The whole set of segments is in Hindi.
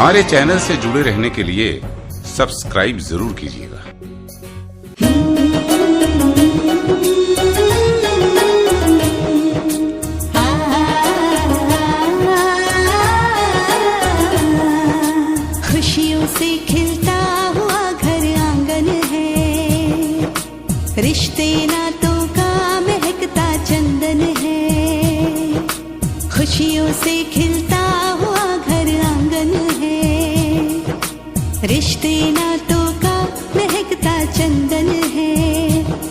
हमारे चैनल से जुड़े रहने के लिए सब्सक्राइब जरूर कीजिएगा। खुशियों से खिलता हुआ घर आंगन है, रिश्ते नातों का महकता चंदन है। खुशियों से खिलता हुआ घर आंगन है, रिश्ते नातों का महकता चंदन है।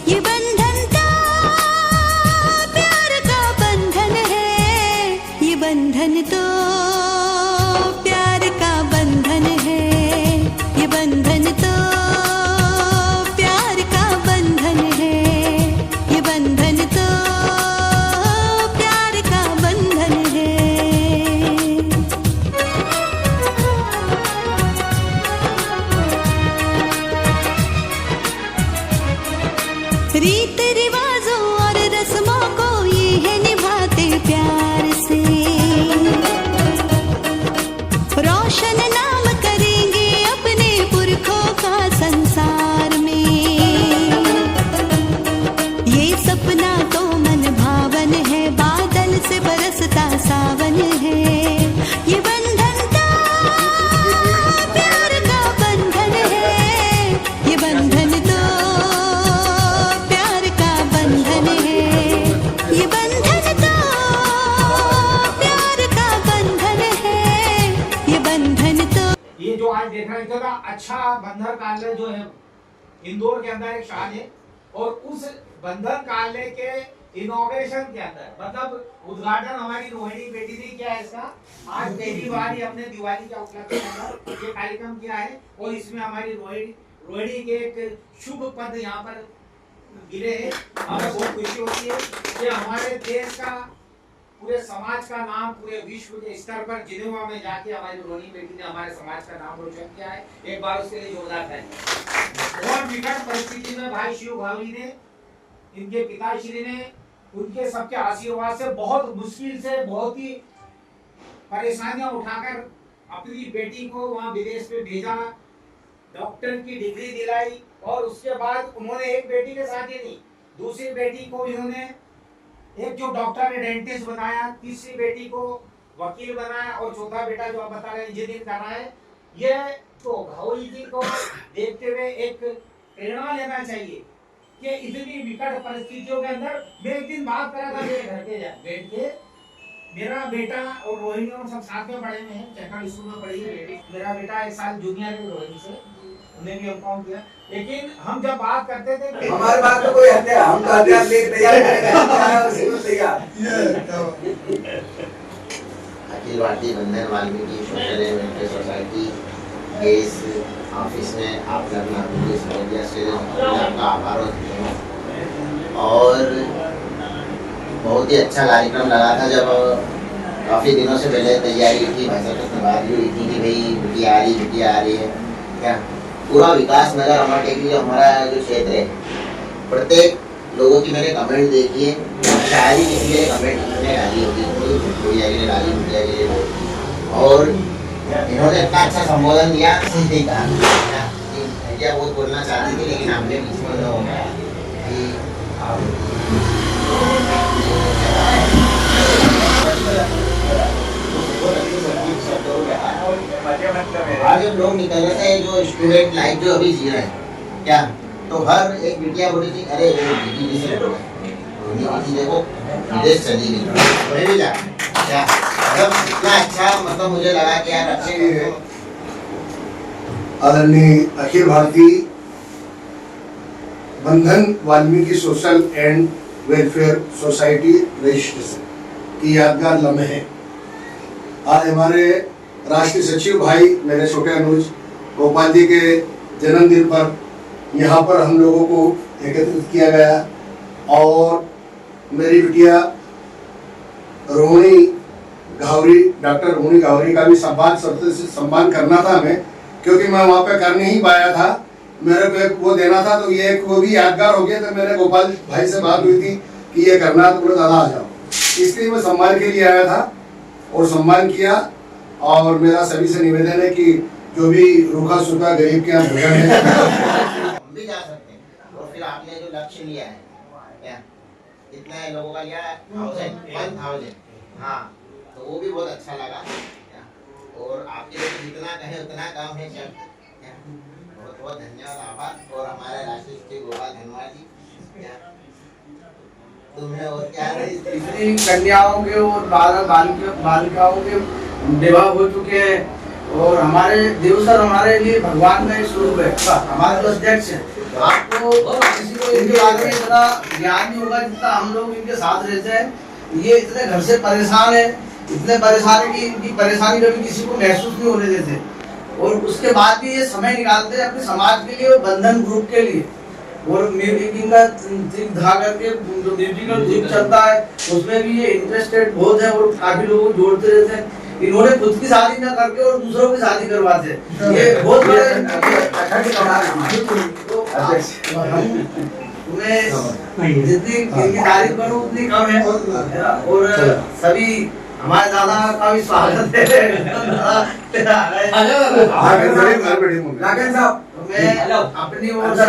ये बंधन तो प्यार का बंधन है, ये बंधन तो प्यार का बंधन है, ये बंधन तो प्यार का बंधन है, ये बंधन तो प्यार का बंधन है। रीत रिवाजों और रस्मों को ये है निभाते प्यार से, रोशन नाम करेंगे अपने पुरखों का संसार में। ये सपना तो मन भावन है, बादल से बरसता सावन है। ये बंधन तो प्यार का बंधन है, ये बंधन तो प्यार का बंधन है, ये बंधन तो प्यार का बंधन है, ये बंधन तो। ये जो आज देख रहे हैं अच्छा बंधन कार्यालय जो है इंदौर के अंदर एक शान है, और उस बंधन कार्यालय के इनॉग्रेशन के अंदर मतलब उद्घाटन हमारी रोहिणी बेटी ने किया है इसका। आज पहली बार ही हमने दिवाली के उपलक्ष्य के अंदर ये कार्यक्रम किया है, और इसमें हमारी रोहिणी के एक शुभ पद यहाँ पर गिरे हैं। हमें बहुत खुशी होती है कि हमारे देश का, पूरे समाज का नाम पूरे विश्व के स्तर पर जिनेवा में जाके हमारी रोहिणी बेटी ने हमारे समाज का नाम रोशन किया है। एक बार उसके लिए जोरदार है। बहुत विकट परिस्थिति में भाई शिव भावी ने, इनके पिताश्री ने, उनके सबके आशीर्वाद से बहुत मुश्किल से बहुत ही परेशानियां उठाकर अपनी बेटी को वहां विदेश में भेजा, डॉक्टर की डिग्री दिलाई, और उसके बाद उन्होंने एक बेटी के साथ ही नहीं, दूसरी बेटी को इन्होंने एक जो डॉक्टर है डेंटिस्ट बनाया, तीसरी बेटी को वकील बनाया, और चौथा बेटा जो आप बता रहे हैं इंजीनियर कर रहा है। ये तो भावी जी को देखते हुए एक प्रेरणा लेना चाहिए कि इतनी विकट परिस्थितियों के अंदर। मैं एक दिन बात करा था मेरे घर पे बैठ के, मेरा बेटा और रोहिणी और सब साथ में पढ़े हुए हैं, सेकंड स्कूल में पढ़ी है बेटी। मेरा बेटा एक साल जूनियर है रोहिणी से, उन्हें भी एमकॉम किया। लेकिन हम जब बात करते थे हमारे बात तो कोई हत्या, हम तो हथियार लेके तैयार तैयार। अखिल भारतीय बंधन वाल्मीकि सोशल वेलफेयर सोसाइटी के इस ऑफिस में आप लगना आपका आभार और बहुत ही अच्छा कार्यक्रम लगा था। जब काफ़ी दिनों से पहले तैयारी की, भाई साहब से बात भी हुई थी कि भाई बिटिया आ रही है क्या। पूरा विकास नगर अमर टेकरी जो हमारा जो क्षेत्र है, प्रत्येक लोगों की मैंने कमेंट देखी है, शायरी किसी ने कमेंट ने डाली होगी, गुड़िया ने डाली, गुड़िया के लिए, और इन्होंने इतना अच्छा संबोधन दिया। नहीं कहा क्या बहुत बोलना चाहती थी, लेकिन हमने बीच में हो गया कि आज जब लोग निकल रहे थे, जो स्टूडेंट लाइफ जो अभी जी रहे हैं क्या, तो हर एक बिटिया बोली थी अरे वो दीदी से देखो विदेश चली गई, भी जा क्या मतलब इतना अच्छा, मतलब मुझे लगा कि यार अच्छे। आदरणीय अखिल भारतीय बंधन Valmiki social and welfare society registration की यादगार लम्हे। आज हमारे राष्ट्रीय सचिव भाई मेरे छोटे अनुज गोपाल जी के जन्मदिन पर यहाँ पर हम लोगों को एकत्रित किया गया, और मेरी बिटिया रोहिणी घावरी, डॉक्टर रोहिणी घावरी का भी सम्मान करना था हमें, क्योंकि मैं वहाँ पे कर नहीं पाया था, मेरे को एक वो देना था, तो ये वो भी यादगार हो गया। तो मेरे गोपाल भाई से बात हुई थी कि ये करना, तो बोले दादा आ जाओ, इसलिए मैं सम्मान के लिए आया था और सम्मान किया। और मेरा सभी से निवेदन है कि जो भी रूखा सूखा गरीब के यहाँ भोजन है हम भी जा सकते हैं। और फिर आपने जो लक्ष्य लिया है क्या, कितने लोगों का लिया है? 1000 हाँ, तो वो भी बहुत अच्छा लगा क्या? और आपके लिए जितना कहे उतना काम है सर। बहुत बहुत धन्यवाद, आभार। और हमारे राष्ट्रीय सचिव गोपाल धनवार जी क्या, तुम्हें और क्या इतनी कन्याओं के और बालिकाओं के विवाह हो चुके हैं और हमारे देव सर हमारे लिए भगवान का एक स्वरूप है। हमारे जो अध्यक्ष है, आपको किसी को इनके बारे में इतना ज्ञान नहीं होगा जितना हम लोग इनके साथ रहते हैं। ये इतने घर से परेशान है, इतने परेशान है कि इनकी परेशानी कभी किसी को महसूस नहीं होने देते और उसके बाद भी ये समय निकालते हैं अपने समाज के लिए और बंधन ग्रुप के लिए। और म्यूजिक का धा करके जो म्यूजिकल ग्रुप चलता है उसमें भी ये इंटरेस्टेड बहुत है और काफी लोगों को जोड़ते रहते हैं। इन्होंने खुद की शादी ना करके और दूसरों की शादी करवाते हैं, ये बहुत बड़ा तुम्हें जितनी इनकी तारीफ करूं उतनी कम है। और सभी हमारे दादा का भी स्वागत है। मैं अपनी ओर से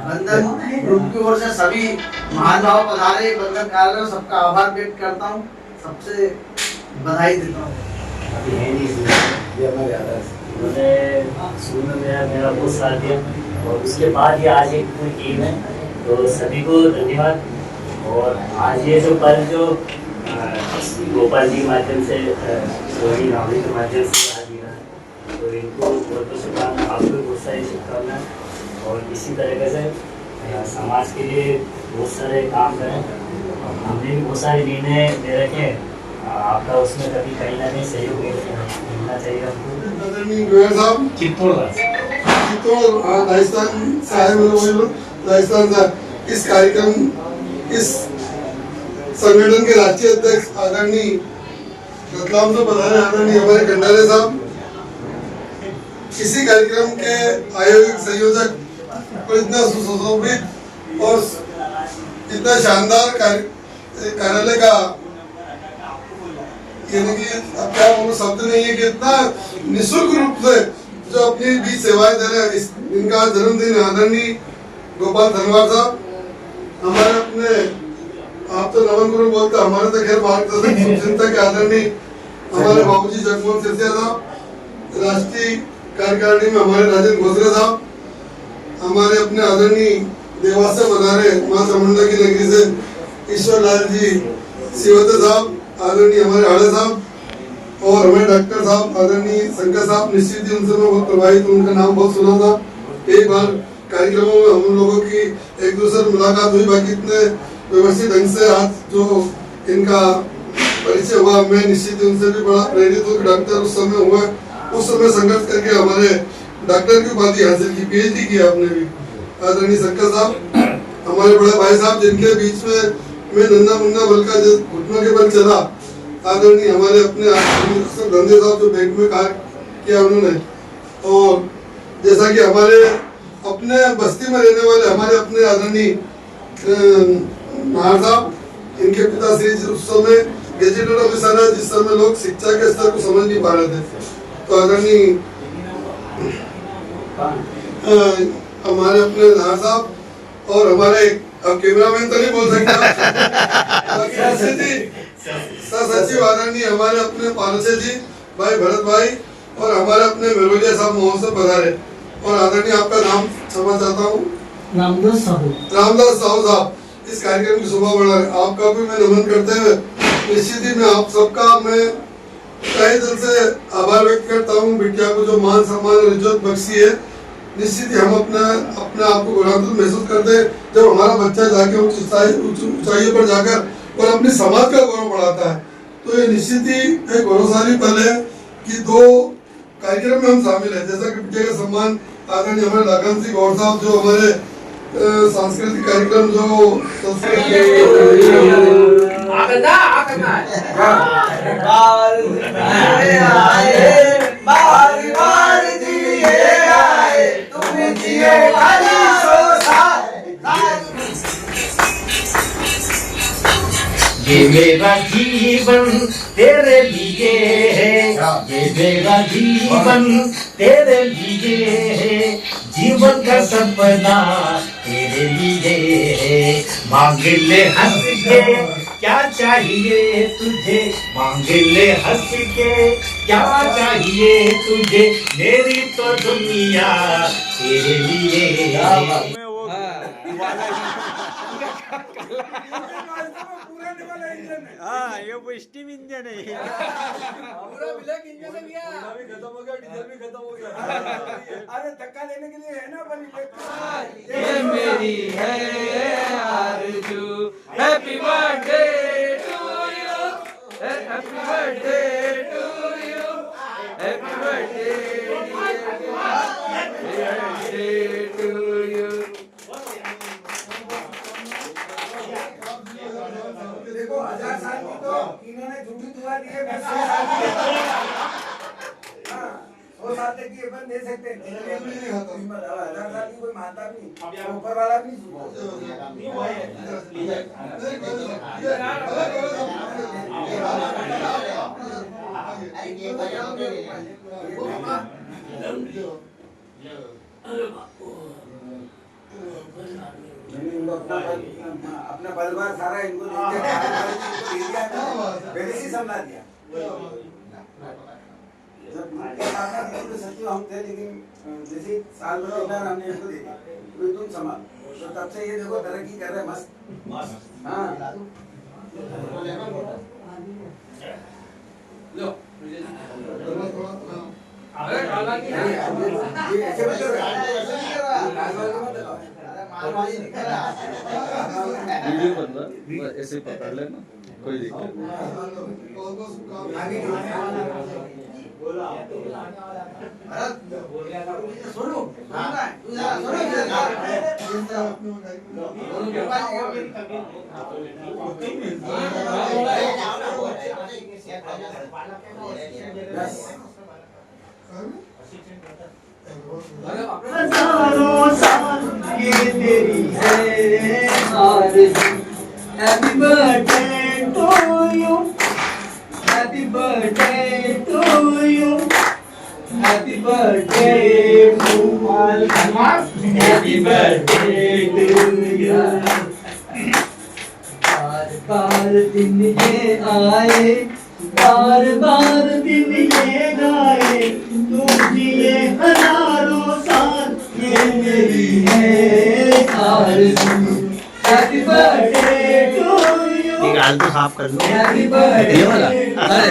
बंधन ग्रुप की ओर से सभी महानुभाव पधारे बंधन कार्यालय सबका आभार व्यक्त करता हूँ, सबसे बधाई देता हूँ। शुरू में मेरा बहुत साथ दिया और उसके बाद ये आज एक पूरी टीम है, तो सभी को धन्यवाद। और आज ये जो पल जो गोपाल जी के माध्यम से, सोनी रावड़ी के माध्यम से आज दिया है, तो इनको बहुत बहुत शुभकामनाएं, आपको बहुत सारी शुभकामनाएं। और इसी तरीके से समाज के लिए बहुत सारे काम करें। हमने भी बहुत सारे निर्णय ले रखे हैं, आपका उसमें कभी कहीं ना कहीं सहयोग मिलना चाहिए हमको। चित्तौड़ राजस्थान से आए राजस्थान से इस कार्यक्रम, इस संगठन के राष्ट्रीय अध्यक्ष आदरणीय रतलाम से पधारे आदरणीय हमारे कंडाले साहब, इसी कार्यक्रम के आयोजक संयोजक और इतना सुशोभित और इतना शानदार कार्यालय का, यानी कि अब क्या बोलूं, शब्द नहीं है कि इतना निःशुल्क रूप से जो अपनी बीच सेवाएं दे रहे हैं। इनका जन्मदिन आदरणीय गोपाल धनवार साहब, हमारे अपने, आप तो नवन गुरु बोलते, हमारे तो खैर मार्गदर्शक चिंतक आदरणीय हमारे बाबूजी जगमोहन सिरसिया साहब, राष्ट्रीय कार्यकारिणी में हमारे राजेंद्र घोसले साहब, हमारे अपने आदरणीय देवास से पधारे माँ चामुंडा की नगरी से ईश्वर लाल जी सिवते साहब, आदरणीय हमारे आड़े साहब, और हमारे डॉक्टर साहब आदरणीय शंकर साहब। निश्चित ही उनसे मैं बहुत प्रभावित हूँ, उनका नाम बहुत सुना था। एक बार कार्यक्रमों में हम लोगों की एक दूसरे मुलाकात हुई, बाकी इतने व्यवस्थित ढंग से आज जो इनका परिचय हुआ, मैं निश्चित ही उनसे भी बड़ा प्रेरित हूँ। डॉक्टर उस समय संघर्ष करके हमारे डॉक्टर की उपाधि हासिल की, PhD की आपने भी, आदरणीय शंकर साहब। हमारे बड़े भाई साहब जिनके बीच में मैं नन्ना मुन्ना बल का घुटनों के बल चला, आदरणीय हमारे अपने धंधे साहब जो बैंक में कार्य किया उन्होंने। और जैसा कि हमारे अपने बस्ती में रहने वाले हमारे अपने आदरणीय नाहर साहब, इनके पिता श्री उस समय गेजेटेड ऑफिसर है, जिस समय लोग शिक्षा के स्तर को समझ नहीं पा रहे थे। तो आदरणीय हमारे अपने नाहर साहब और हमारे, अब कैमरामैन तो नहीं बोल सकता, सचिव आदरणीय हमारे अपने पालसे जी, भाई भरत भाई, और हमारे अपने मेरोलिया साहब मोहन से पधारे। और आदरणीय आपका नाम क्षमा चाहता हूँ, रामदास साहू साहब, इस कार्यक्रम की शोभा बढ़ा है। आपका भी मैं नमन करते हुए निश्चित ही मैं आप सबका मैं तहे दिल से आभार व्यक्त करता हूँ। बिटिया को जो मान सम्मान और इज्जत बख्शी है, निश्चित ही हम अपने आप को गौरवान्वित महसूस करते हैं जब हमारा बच्चा जाके उच्च ऊंचाइयों पर जाकर और अपने समाज का गौरव बढ़ाता है। तो ये निश्चित ही एक गौरवशाली पल है कि 2 कार्यक्रम में हम शामिल हैं। जैसा कि बिटिया का सम्मान आदरणीय हमारे लाखन सिंह गौर साहब, जो हमारे सांस्कृतिक कार्यक्रम जो ये मेरा जीवन तेरे लिए है, ये मेरा जीवन तेरे लिए है, जीवन का सपना तेरे लिए है। मांग ले हंस के क्या चाहिए तुझे, मांग ले हंस के क्या चाहिए तुझे, मेरी तो दुनिया तेरे लिए है। हाँ ये स्टीम इंजन है। पूरा ब्लैक इंजन है भैया। भी खत्म हो गया, डीजल भी खत्म हो गया। अरे धक्का देने के लिए है ना बनी ये मेरी है आरज़ू, happy birthday to you, happy birthday to you, happy birthday to you. देखो 1000 साल की तो इन्होंने झूठी दुआ दी है, मैं 100 साल की। हाँ 100 साल तक की अपन दे सकते हैं। 1000 साल की कोई मानता भी नहीं, ऊपर वाला भी अपना परिवार सारा इनको दे दिया, पहले ही संभाल दिया। जब सचिव हम थे, लेकिन जैसे साल भर हमने इनको दे दिया, तुम संभाल। तो तब से ये देखो तरक्की कर रहे मस्त। हाँ लो वीडियो बनना ऐसे पकड़ लेना, कोई दिक्कत हजारों साल ये तेरी है आरज़ू, happy birthday to you, happy birthday to you, happy birthday happy birthday to you. बार बार दिन ये आए, बार बार दिन ये गाए, तुम जिए हजारों साल ये मेरी है आरज़ू, हैप्पी बर्थडे टू यू। एक आल तो साफ कर लो। हैप्पी बर्थडे ये वाला अरे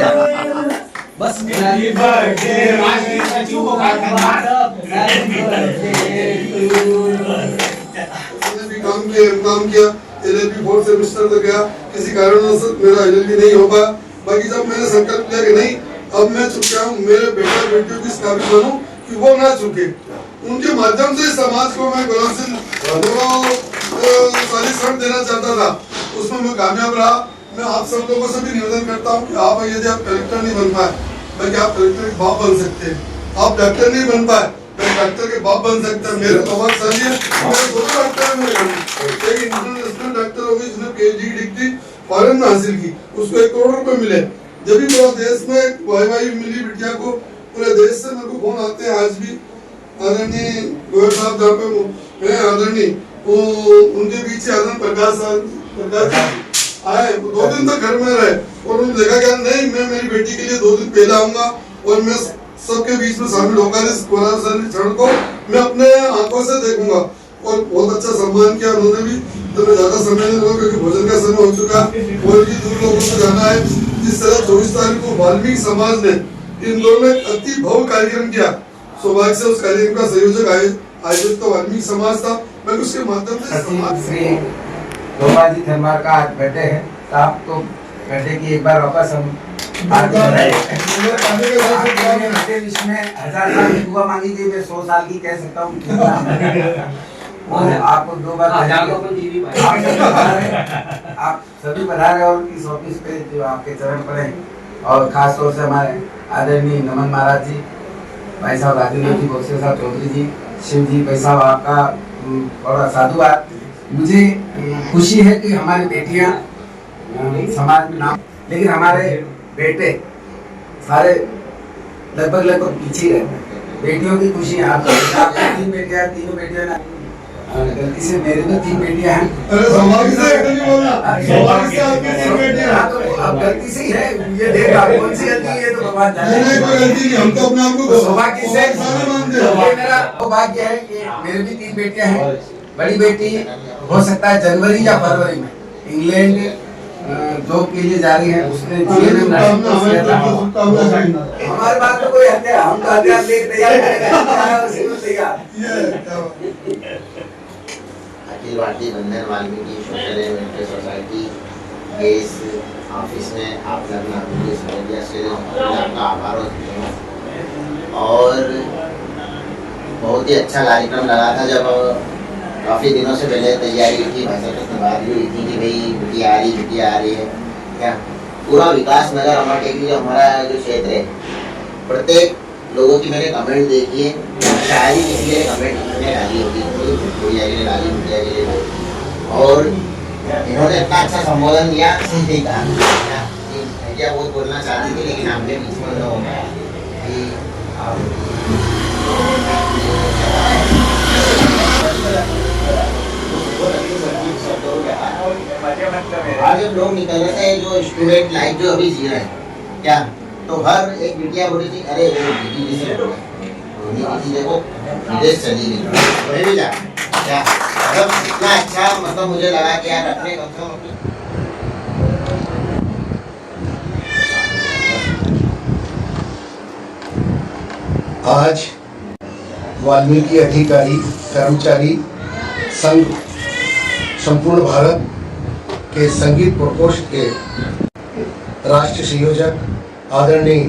बस हैप्पी बर्थडे राष्ट्रीय सचिव को हैप्पी बर्थडे टू यू। काम किया LLB 4th सेमेस्टर तक गया, किसी कारणवश मेरा LLB नहीं हो पाया। बाकी जब मैंने संकल्प लिया कि नहीं अब मैं चुक गया हूँ, मेरे बेटा बेटियों की इस काबिल बनूं कि वो ना चुके, उनके माध्यम से समाज को मैं गुलाम सिंह सालिसफंड देना चाहता था, उसमें मैं कामयाब रहा। मैं आप सब लोगों से भी निवेदन करता हूँ कि आप यदि आप कलेक्टर नहीं बन पाए, बाकी आप कलेक्टर के बाप बन सकते हैं, आप डॉक्टर नहीं बन पाए, मैं डॉक्टर के बाप बन सकता है। मेरे तो बहुत सारी है, मेरे दो डॉक्टर है मेरे घर में, एक इंटरनेशनल डॉक्टर हो गई जिसने PhD की डिग्री फॉरेन में हासिल की, उसको 1 करोड़ रुपए मिले। जब भी पूरा देश में वाई मिली बिटिया को, पूरे देश से मेरे को फोन आते हैं आज भी। आदरणीय गोयल साहब जहाँ पे मैं आदरणीय वो उनके पीछे आदरणीय प्रकाश आए, 2 दिन तक घर में रहे और उन्होंने देखा क्या नहीं मैं मेरी बेटी के लिए 2 दिन पहले आऊंगा और मैं सबके बीच में शामिल होकर इस क्षण को मैं अपने आंखों से देखूंगा। और बहुत अच्छा सम्मान किया उन्होंने भी। तो मैं ज्यादा समय नहीं लूंगा क्योंकि भोजन का समय हो चुका है और भी दूर लोगों को जाना है। जिस तरह 24 तारीख को वाल्मीकि समाज ने इंदौर में अति भव्य कार्यक्रम किया, सौभाग्य से उस कार्यक्रम का संयोजक आयोजक तो वाल्मीकि समाज था। मैं उसके माध्यम से श्री गोपाजी थर्मार का आज बर्थडे है, तो आपको बर्थडे की एक बार वापस हम इसमें 1000 साल की दुआ मांगी थी, मैं 100 साल की कह सकता हूँ। और आपको 2 बार आप सभी पधारे और इस ऑफिस पे जो आपके चरण पड़े, और खास तौर से हमारे आदरणीय नमन महाराज जी, भाई साहब राजेंद्र जी, बक्से साहब चौधरी जी, शिव जी, भाई साहब आपका बड़ा साधुवाद। मुझे खुशी है कि हमारी बेटियां समाज में नाम, लेकिन हमारे बेटे सारे लगभग पीछे रहते हैं। बेटियों की खुशी आपकी 3 बेटियां, तीनों बेटियां ना गलती से मेरे तो 3 बेटियां हैं। अरे सौभाग्य से नहीं बोला, सौभाग्य से आपकी 3 बेटियां। हाँ, तो अब गलती से ही है, ये देखा कौन सी गलती है तो भगवान जाने। नहीं कोई गलती नहीं, हम तो अपने आप को सौभाग्य से सारे मानते ये हैं। मेरा सौभाग्य है कि मेरे भी 3 बेटियां हैं। बड़ी बेटी हो सकता है जनवरी या फरवरी में इंग्लैंड जॉब के लिए जा रही है, उसने GNM हमारे पास तो कोई हत्या, हम तो हथियार लेके तैयार हैं, उसी में तैयार। अखिल भारतीय बंधन Valmiki social and welfare society के इस ऑफिस में आप लगना मुझे समझ दिया से आपका आभार होता और बहुत ही अच्छा कार्यक्रम लगा था। जब काफ़ी दिनों से पहले तैयारी की भाषा की बात भी हुई थी कि भाई बिटिया आ रही है क्या। पूरा विकास नगर अमरटेक जो हमारा जो क्षेत्र है, प्रत्येक लोगों की मैंने कमेंट देखी है, शायद ही किसी ने कमेंट में डाली होगी, बिटिया के लिए डाली, बिटिया के लिए डाली। और इन्होंने इतना अच्छा संबोधन दिया, सही कहा बिटिया बहुत बोलना चाहती थी लेकिन हमने बीच में हो गया कि आज जब लोग निकल रहे थे, जो स्टूडेंट लाइफ जो अभी जी रहे हैं क्या, तो हर एक बिटिया बोली थी अरे वो दीदी से देखो विदेश चली गई भी जा क्या। मतलब इतना अच्छा मतलब मुझे लगा कि यार अपने कम से कम आज वाल्मीकि अधिकारी कर्मचारी संघ संपूर्ण भारत के संगीत प्रकोष्ठ के राष्ट्रीय संयोजक आदरणीय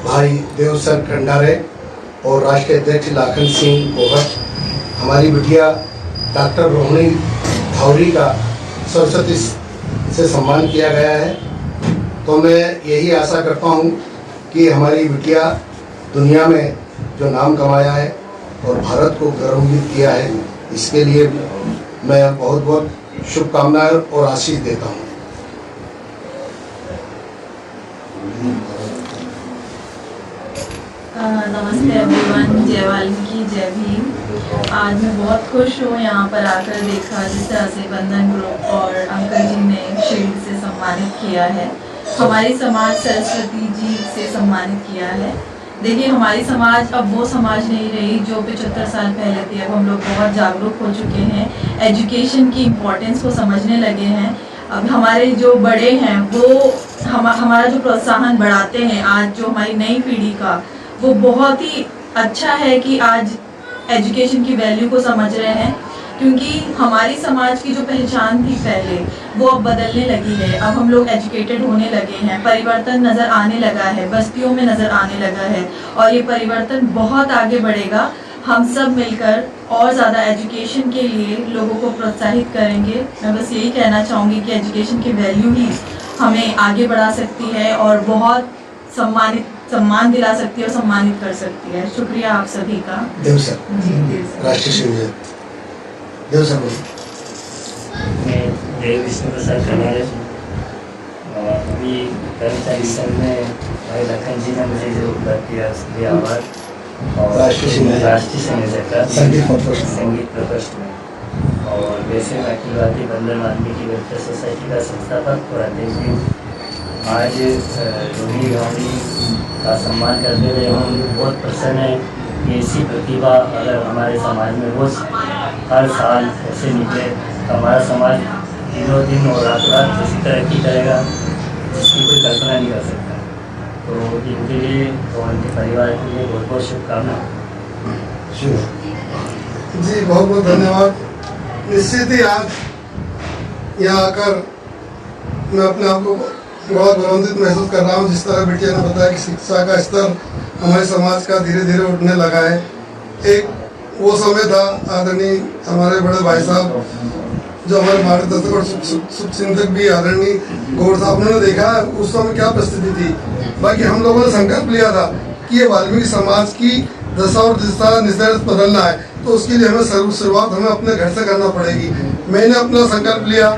भाई देवसर खंडारे और राष्ट्रीय अध्यक्ष लाखन सिंह भोगत, हमारी बिटिया डॉक्टर रोहिणी धावरी का सरस्वती से सम्मान किया गया है। तो मैं यही आशा करता हूँ कि हमारी बिटिया दुनिया में जो नाम कमाया है और भारत को गौरवान्वित किया है, इसके लिए मैं बहुत बहुत शुभकामनाएं और आशीष देता हूँ। नमस्ते एवरीवन, जय वाल्मीकि, जय भीम। आज मैं बहुत खुश हूँ यहाँ पर आकर देखा जिस तरह से बंधन ग्रुप और अंकल जी ने शील्ड से सम्मानित किया है, हमारी समाज सरस्वती जी से सम्मानित किया है। देखिए हमारी समाज अब वो समाज नहीं रही जो 75 साल पहले थी। अब हम लोग बहुत जागरूक हो चुके हैं, एजुकेशन की इम्पोर्टेंस को समझने लगे हैं। अब हमारे जो बड़े हैं वो हमारा जो प्रोत्साहन बढ़ाते हैं, आज जो हमारी नई पीढ़ी का, वो बहुत ही अच्छा है कि आज एजुकेशन की वैल्यू को समझ रहे हैं। क्योंकि हमारी समाज की जो पहचान थी पहले, वो अब बदलने लगी है। अब हम लोग एजुकेटेड होने लगे हैं, परिवर्तन नज़र आने लगा है, बस्तियों में नज़र आने लगा है और ये परिवर्तन बहुत आगे बढ़ेगा। हम सब मिलकर और ज़्यादा एजुकेशन के लिए लोगों को प्रोत्साहित करेंगे। मैं बस यही कहना चाहूँगी कि एजुकेशन की वैल्यू ही हमें आगे बढ़ा सकती है और बहुत सम्मान दिला सकती है और सम्मानित कर सकती है। शुक्रिया आप सभी का। देव सर, राष्ट्रीय संयोजक देव सर। मैं देव विष्णु प्रसाद खंडारे और अभी कर्मचारी संघ में भाई लखन जी ने मुझे जो उपलब्ध किया उसके लिए आभार। और राष्ट्रीय संयोजक का संगीत प्रकोष्ठ में, और वैसे मैं अखिल भारतीय बंधन वाल्मीकि वेलफेयर सोसाइटी का संस्थापक और अध्यक्ष हूँ। आज रोहिणी धावरी का सम्मान करते हुए हम बहुत प्रसन्न हैं कि ऐसी प्रतिभा अगर हमारे समाज में रोज हर साल ऐसे निकले तो हमारा समाज दिनों दिन और रात रात इसी तरक्की करेगा जिसकी कोई कल्पना नहीं कर सकता। तो इनके लिए और इनके परिवार के लिए बहुत बहुत शुभकामनाएं। जी बहुत बहुत धन्यवाद। निश्चित ही आज यहाँ आकर मैं अपने आप को बहुत गौरवान्वित महसूस कर रहा हूँ। जिस तरह बिटिया ने बताया कि शिक्षा का स्तर हमारे समाज का धीरे धीरे उठने लगा है। एक वो समय था आदरणीय हमारे बड़े भाई साहब जो हमारे मार्गदर्शक और शुभचिंतक भी आदरणीय गौर साहब ने देखा उस समय क्या परिस्थिति थी। बाकी हम लोगों ने संकल्प लिया था कि ये वाल्मीकि समाज की दशा और दिशा निश्चय बदलना है, तो उसके लिए हमें शुरुआत हमें अपने घर से करना पड़ेगी। मैंने अपना संकल्प लिया,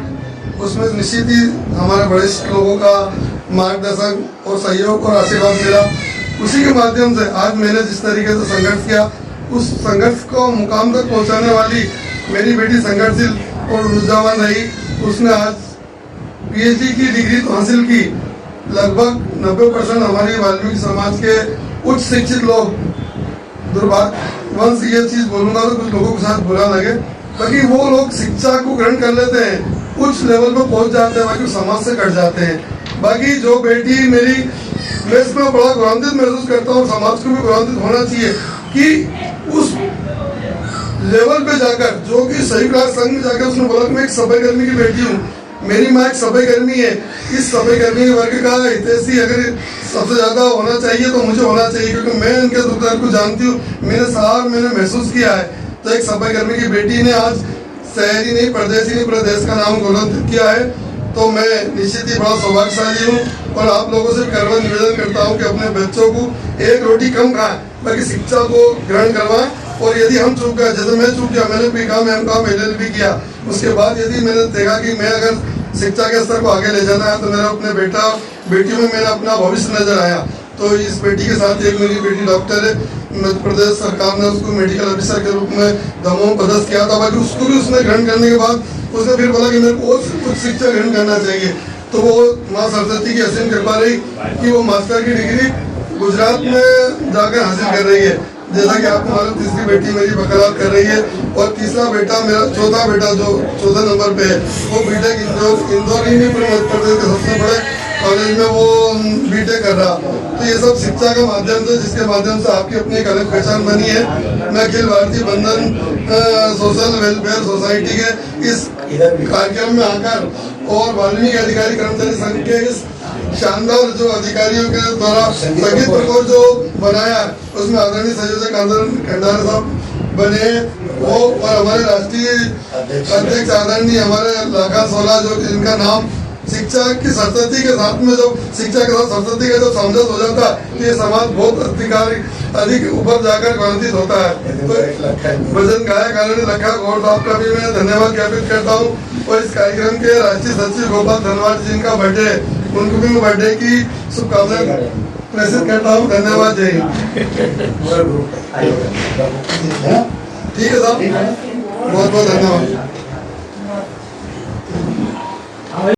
उसमें निश्चित ही हमारे वरिष्ठ लोगों का मार्गदर्शन और सहयोग और आशीर्वाद मिला। उसी के माध्यम से आज मैंने जिस तरीके से संघर्ष किया, उस संघर्ष को मुकाम तक पहुंचाने वाली मेरी बेटी संघर्षशील और ऊर्जावान रही। उसने आज पीएचडी की डिग्री तो हासिल की। लगभग 90% हमारी वाल्मीकि समाज के उच्च शिक्षित लोग, दुर्भाग्यवश ये चीज बोलूंगा तो कुछ लोगों के साथ बुरा लगे, बाकी वो लोग शिक्षा को ग्रहण कर लेते हैं, उच्च लेवल पर पहुंच जाते हैं, बाकी समाज से कट जाते हैं। बाकी जो बेटी मेरी, मैं इसमें बड़ा गौरवान्वित महसूस करता हूँ, समाज को भी गौरवान्वित होना चाहिए कि उस लेवल पे जाकर, जो कि संयुक्त राष्ट्र संघ में जाकर उसने बोला कि मैं एक सफाई कर्मी की बेटी हूँ, मेरी माँ एक सफाई कर्मी है, इस सफाई कर्मी के वर्ग का हितैषी अगर सबसे ज्यादा होना चाहिए तो मुझे होना चाहिए, क्योंकि मैं इनके दुख दर्द को जानती हूँ, मैंने महसूस किया है। तो एक सफाई कर्मी की बेटी ने आज शहरी नहीं, परदेशी नहीं, पूरे देश का नाम गौरवान्वित किया है। तो मैं निश्चित ही बड़ा सौभाग्यशाली हूँ और आप लोगों से करवा निवेदन करता हूँ कि अपने बच्चों को एक रोटी कम खाएं, बाकी शिक्षा को ग्रहण करवाएं। और यदि हम चूक गए, जैसे मैं चूक गया, मैंने बीकॉम एमकॉम LLB किया, उसके बाद यदि मैंने देखा कि मैं अगर शिक्षा के स्तर को आगे ले जाना है तो मेरा अपने बेटियों में मेरा अपना भविष्य नजर आया। तो इस बेटी के साथ एक मेरी बेटी डॉक्टर है, मध्य प्रदेश सरकार ने उसको मेडिकल ऑफिसर के रूप में दमोह पदस्थ किया था, बाकी उसको भी उसने ग्रहण करने के बाद उसने फिर बोला कि मेरे को कुछ शिक्षा ग्रहण करना चाहिए। तो वो माँ सरस्वती की असीम कृपा रही कि वो मास्टर की डिग्री गुजरात में जाकर हासिल कर रही है। जैसा कि आपको मालूम, तीसरी बेटी मेरी वकालत कर रही है और तीसरा बेटा मेरा, चौथा बेटा जो चौथे नंबर पे है, वो बीटेक इंदौर ही नहीं, पूरे मध्य प्रदेश के सबसे बड़े कॉलेज में वो बीटेक कर रहा। तो ये सब शिक्षा के माध्यम से, जिसके माध्यम से आपकी अपनी एक अलग पहचान बनी है। मैं अखिल भारतीय बंधन सोशल वेलफेयर सोसाइटी के इस कार्यक्रम में आकर और वाल्मीकि अधिकारी कर्मचारी संघ के इस शानदार जो अधिकारियों के द्वारा संगीत प्रकोष्ठ जो बनाया, उसमें आदरणीय संयोजक खंडारा साहब बने वो, और हमारे राष्ट्रीय अध्यक्ष आदरणीय हमारे लाखा सोला, जो इनका नाम शिक्षा की सरस्वती के साथ में, जब शिक्षा के साथ सरस्वती का जब सामंजस्य हो जाता है तो ये समाज बहुत अधिक ऊपर जाकर गौरवान्वित होता है। तो भजन गायक आदरणीय लखा गौड़ साहब का भी मैं धन्यवाद ज्ञापित करता हूँ। और इस कार्यक्रम के राष्ट्रीय सचिव गोपाल धनवाड़ जी, जिनका बर्थडे है, उनको भी मैं बर्थडे की शुभकामनाएं प्रेषित करता हूँ। धन्यवाद। जय हिंद। ठीक है साहब, बहुत बहुत धन्यवाद।